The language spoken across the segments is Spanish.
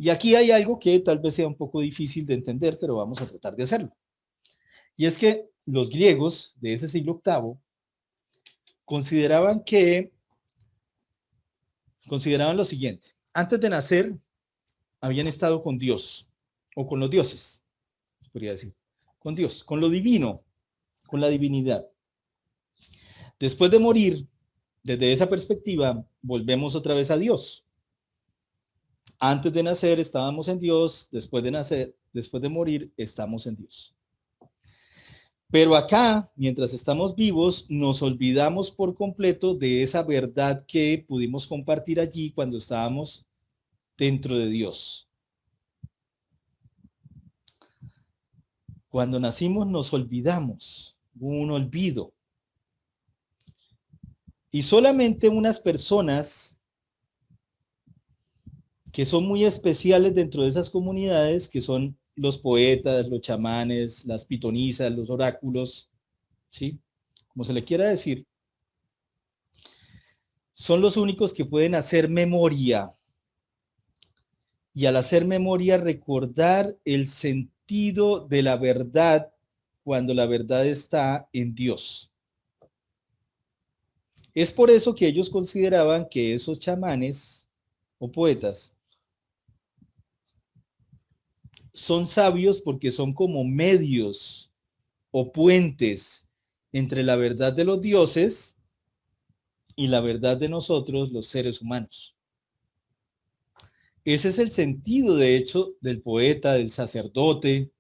Y aquí hay algo que tal vez sea un poco difícil de entender, pero vamos a tratar de hacerlo. Y es que los griegos de ese siglo octavo consideraban lo siguiente. Antes de nacer, habían estado con Dios, o con los dioses, podría decir, con Dios, con lo divino, con la divinidad. Después de morir, desde esa perspectiva, volvemos otra vez a Dios. Antes de nacer estábamos en Dios, después de morir, estamos en Dios. Pero acá, mientras estamos vivos, nos olvidamos por completo de esa verdad que pudimos compartir allí cuando estábamos dentro de Dios. Cuando nacimos nos olvidamos, un olvido. Y solamente unas personas que son muy especiales dentro de esas comunidades, que son los poetas, los chamanes, las pitonisas, los oráculos, ¿sí? Como se le quiera decir, son los únicos que pueden hacer memoria. Y al hacer memoria, recordar el sentido de la verdad cuando la verdad está en Dios. Es por eso que ellos consideraban que esos chamanes o poetas son sabios porque son como medios o puentes entre la verdad de los dioses y la verdad de nosotros, los seres humanos. Ese es el sentido, de hecho, del poeta, del sacerdote,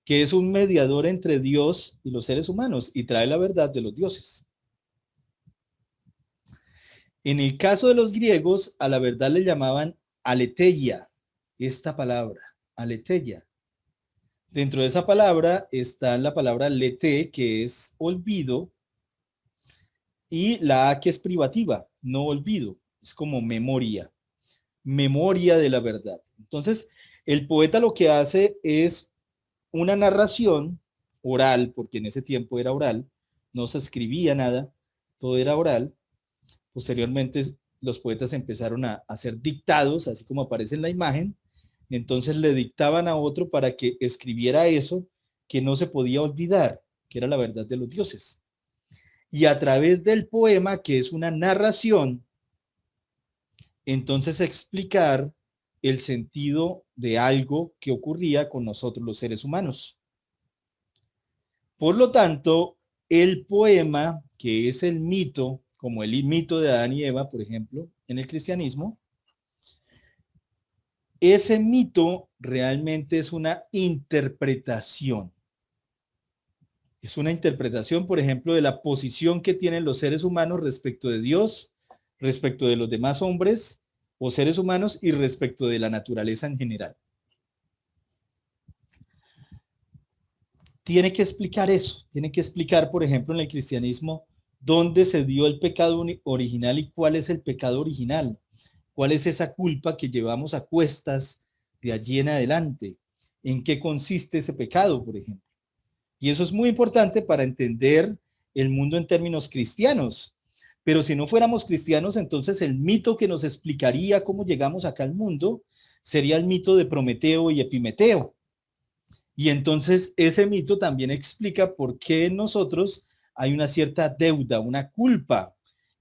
que es un mediador entre Dios y los seres humanos y trae la verdad de los dioses. En el caso de los griegos, a la verdad le llamaban aletheia, esta palabra, aletheia. Dentro de esa palabra está la palabra lete, que es olvido, y la A, que es privativa, no olvido, es como memoria, memoria de la verdad. Entonces, el poeta lo que hace es una narración oral, porque en ese tiempo era oral, no se escribía nada, todo era oral. Posteriormente, los poetas empezaron a hacer dictados, así como aparece en la imagen. Entonces le dictaban a otro para que escribiera eso que no se podía olvidar, que era la verdad de los dioses. Y a través del poema, que es una narración, entonces explicar el sentido de algo que ocurría con nosotros los seres humanos. Por lo tanto, el poema, que es el mito, como el mito de Adán y Eva, por ejemplo, en el cristianismo, ese mito realmente es una interpretación. Es una interpretación, por ejemplo, de la posición que tienen los seres humanos respecto de Dios, respecto de los demás hombres o seres humanos y respecto de la naturaleza en general. Tiene que explicar eso, tiene que explicar, por ejemplo, en el cristianismo, dónde se dio el pecado original y cuál es el pecado original, cuál es esa culpa que llevamos a cuestas de allí en adelante, en qué consiste ese pecado, por ejemplo. Y eso es muy importante para entender el mundo en términos cristianos. Pero si no fuéramos cristianos, entonces el mito que nos explicaría cómo llegamos acá al mundo sería el mito de Prometeo y Epimeteo. Y entonces ese mito también explica por qué en nosotros hay una cierta deuda, una culpa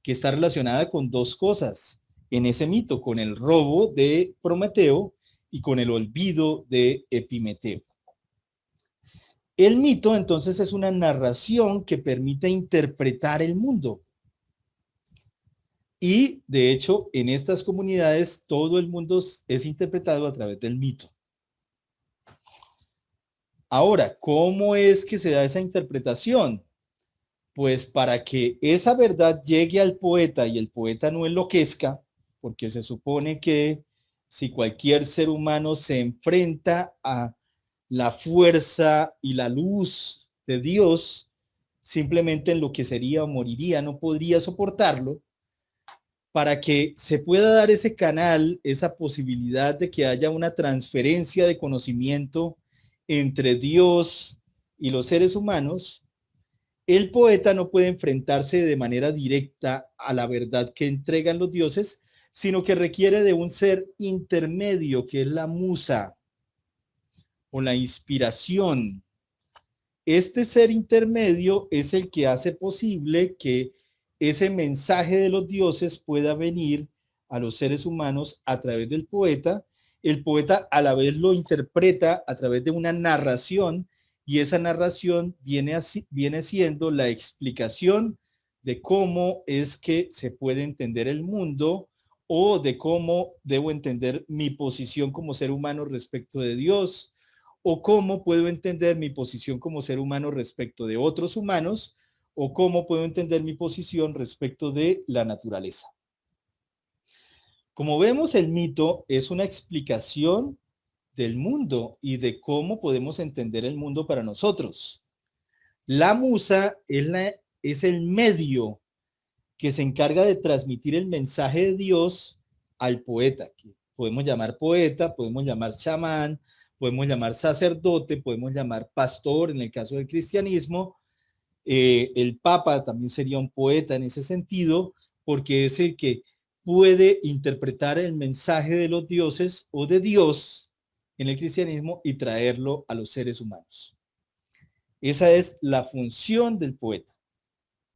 que está relacionada con dos cosas en ese mito, con el robo de Prometeo y con el olvido de Epimeteo. El mito entonces es una narración que permite interpretar el mundo. Y de hecho, en estas comunidades todo el mundo es interpretado a través del mito. Ahora, ¿cómo es que se da esa interpretación? Pues para que esa verdad llegue al poeta y el poeta no enloquezca, porque se supone que si cualquier ser humano se enfrenta a la fuerza y la luz de Dios, simplemente enloquecería o moriría, no podría soportarlo. Para que se pueda dar ese canal, esa posibilidad de que haya una transferencia de conocimiento entre Dios y los seres humanos, el poeta no puede enfrentarse de manera directa a la verdad que entregan los dioses, sino que requiere de un ser intermedio, que es la musa o la inspiración. Este ser intermedio es el que hace posible que ese mensaje de los dioses pueda venir a los seres humanos a través del poeta. El poeta a la vez lo interpreta a través de una narración, y esa narración viene siendo la explicación de cómo es que se puede entender el mundo, o de cómo debo entender mi posición como ser humano respecto de Dios, o cómo puedo entender mi posición como ser humano respecto de otros humanos, o cómo puedo entender mi posición respecto de la naturaleza. Como vemos, el mito es una explicación del mundo y de cómo podemos entender el mundo para nosotros. La musa es el medio que se encarga de transmitir el mensaje de Dios al poeta, que podemos llamar poeta, podemos llamar chamán, podemos llamar sacerdote, podemos llamar pastor en el caso del cristianismo. El papa también sería un poeta en ese sentido, porque es el que puede interpretar el mensaje de los dioses o de Dios en el cristianismo y traerlo a los seres humanos. Esa es la función del poeta.